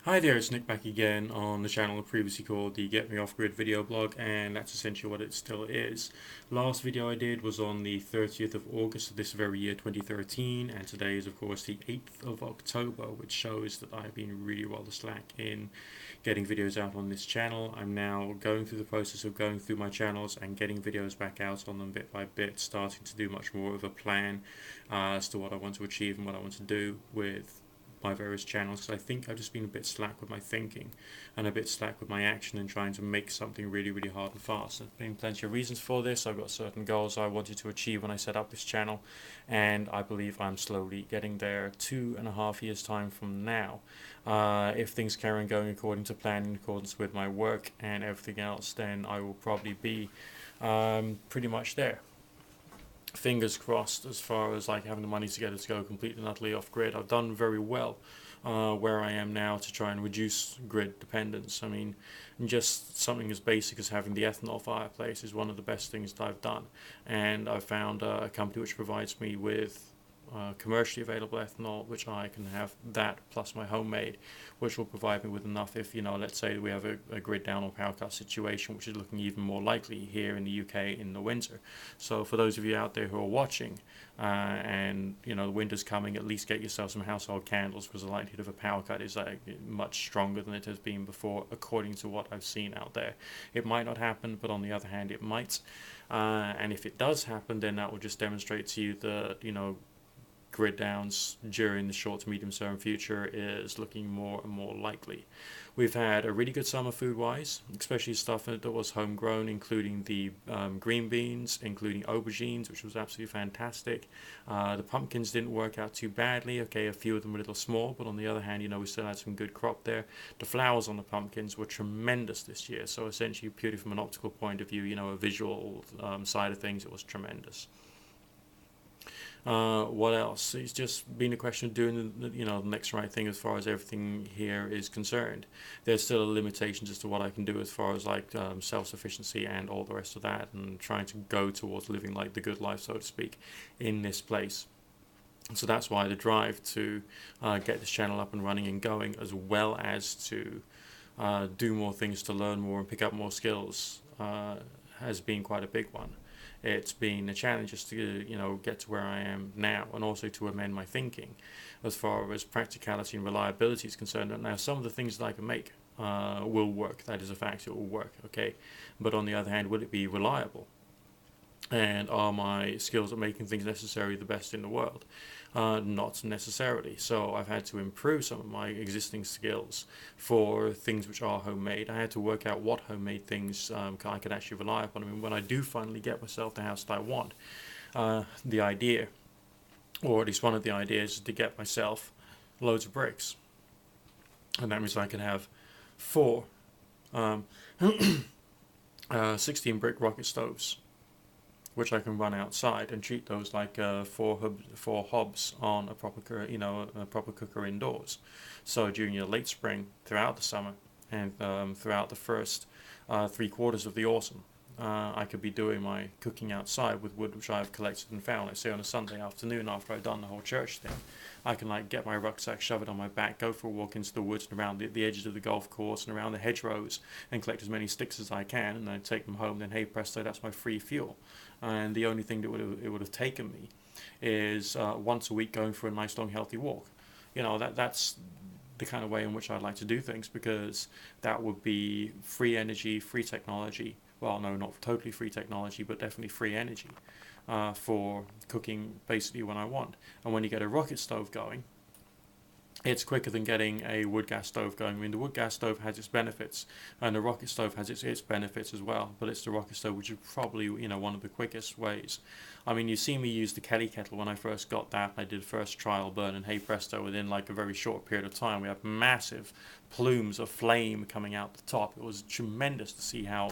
Hi there, it's Nick back again on the channel previously called the Get Me Off Grid video blog, and that's essentially what it still is. Last video I did was on the 30th of August of this very year 2013, and today is of course the 8th of October, which shows that I've been really rather slack in getting videos out on this channel. I'm now going through the process of going through my channels and getting videos back out on them bit by bit, starting to do much more of a plan as to what I want to achieve and what I want to do with my various channels, because I think I've just been a bit slack with my thinking and a bit slack with my action and trying to make something really, really hard and fast. There's been plenty of reasons for this. I've got certain goals I wanted to achieve when I set up this channel, and I believe I'm slowly getting there. 2.5 years time from now, if things carry on going according to plan, in accordance with my work and everything else, then I will probably be pretty much there. Fingers crossed as far as like having the money together to go completely and utterly off grid. I've done very well where I am now to try and reduce grid dependence. I mean, just something as basic as having the ethanol fireplace is one of the best things that I've done, and I've found a company which provides me with commercially available ethanol, which I can have that plus my homemade, which will provide me with enough if, let's say we have a grid down or power cut situation, which is looking even more likely here in the UK in the winter. So for those of you out there who are watching and the winter's coming, at least get yourself some household candles, because the likelihood of a power cut is much stronger than it has been before, according to what I've seen out there. It might not happen, but on the other hand it might, and if it does happen, then that will just demonstrate to you that grid downs during the short to medium term future is looking more and more likely. We've had a really good summer food wise, especially stuff that was homegrown, including the green beans, including aubergines, which was absolutely fantastic. The pumpkins didn't work out too badly. Okay, a few of them were a little small, but on the other hand, we still had some good crop there. The flowers on the pumpkins were tremendous this year. So essentially, purely from an optical point of view, a visual side of things, it was tremendous. What else? It's just been a question of doing the next right thing as far as everything here is concerned. There's still limitations as to what I can do as far as like self-sufficiency and all the rest of that, and trying to go towards living like the good life, so to speak, in this place. So that's why the drive to get this channel up and running and going, as well as to do more things, to learn more and pick up more skills, has been quite a big one. It's been a challenge just to get to where I am now, and also to amend my thinking as far as practicality and reliability is concerned. And now some of the things that I can make will work. That is a fact. It will work. Okay, but on the other hand, will it be reliable? And are my skills at making things necessary the best in the world? Not necessarily. So I've had to improve some of my existing skills for things which are homemade. I had to work out what homemade things I could actually rely upon. I mean, when I do finally get myself the house that I want, the idea, or at least one of the ideas, is to get myself loads of bricks. And that means I can have four 16 brick rocket stoves, which I can run outside and treat those like four hobs on a proper cooker indoors. So during your late spring, throughout the summer, and throughout the first 3 quarters of the autumn, I could be doing my cooking outside with wood which I've collected and found. Let's say on a Sunday afternoon after I've done the whole church thing, I can get my rucksack, shove it on my back, go for a walk into the woods and around the edges of the golf course and around the hedgerows, and collect as many sticks as I can, and then take them home. Then hey presto, that's my free fuel. And the only thing that it would have taken me is once a week going for a nice long healthy walk. That's the kind of way in which I'd like to do things, because that would be free energy, free technology. Well, no, not totally free technology, but definitely free energy for cooking basically when I want. And when you get a rocket stove going, it's quicker than getting a wood gas stove going. I mean, the wood gas stove has its benefits, and the rocket stove has its benefits as well. But it's the rocket stove which is probably one of the quickest ways. I mean, you see me use the Kelly kettle when I first got that. I did first trial burn, and hey presto, within like a very short period of time, we have massive plumes of flame coming out the top. It was tremendous to see how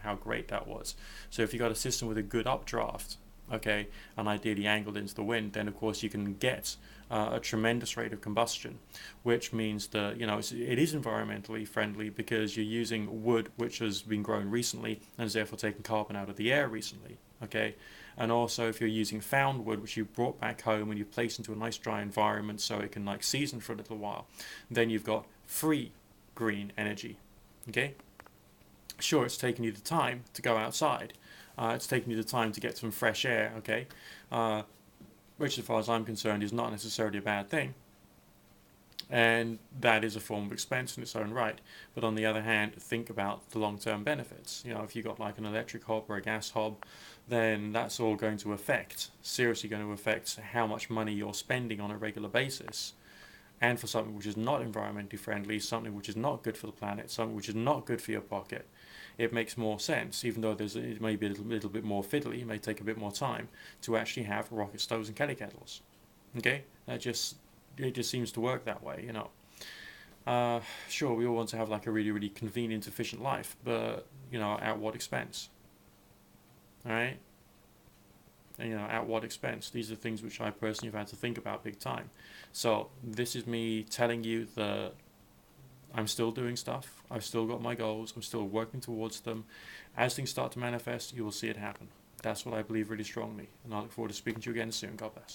how great that was. So if you got a system with a good updraft, okay, and ideally angled into the wind, then of course you can get a tremendous rate of combustion, which means that it is environmentally friendly, because you're using wood which has been grown recently and has therefore taken carbon out of the air recently. Okay, And also if you're using found wood, which you brought back home and you place into a nice dry environment so it can like season for a little while, then you've got free green energy. Okay? Sure, it's taking you the time to go outside. It's taking you the time to get some fresh air, okay? Which as far as I'm concerned is not necessarily a bad thing. And that is a form of expense in its own right. But on the other hand, think about the long-term benefits. You know, if you've got like an electric hob or a gas hob, then that's all going to affect, seriously going to affect how much money you're spending on a regular basis. And for something which is not environmentally friendly, something which is not good for the planet, something which is not good for your pocket, it makes more sense, even though it may be a little bit more fiddly, it may take a bit more time, to actually have rocket stoves and kettle kettles. Okay? It just seems to work that way, you know. Sure, we all want to have like a really, really convenient, efficient life, but, you know, at what expense? Alright? And, you know, at what expense? These are things which I personally have had to think about big time. So, this is me telling you that I'm still doing stuff, I've still got my goals, I'm still working towards them. As things start to manifest, you will see it happen. That's what I believe really strongly, and I look forward to speaking to you again soon. God bless.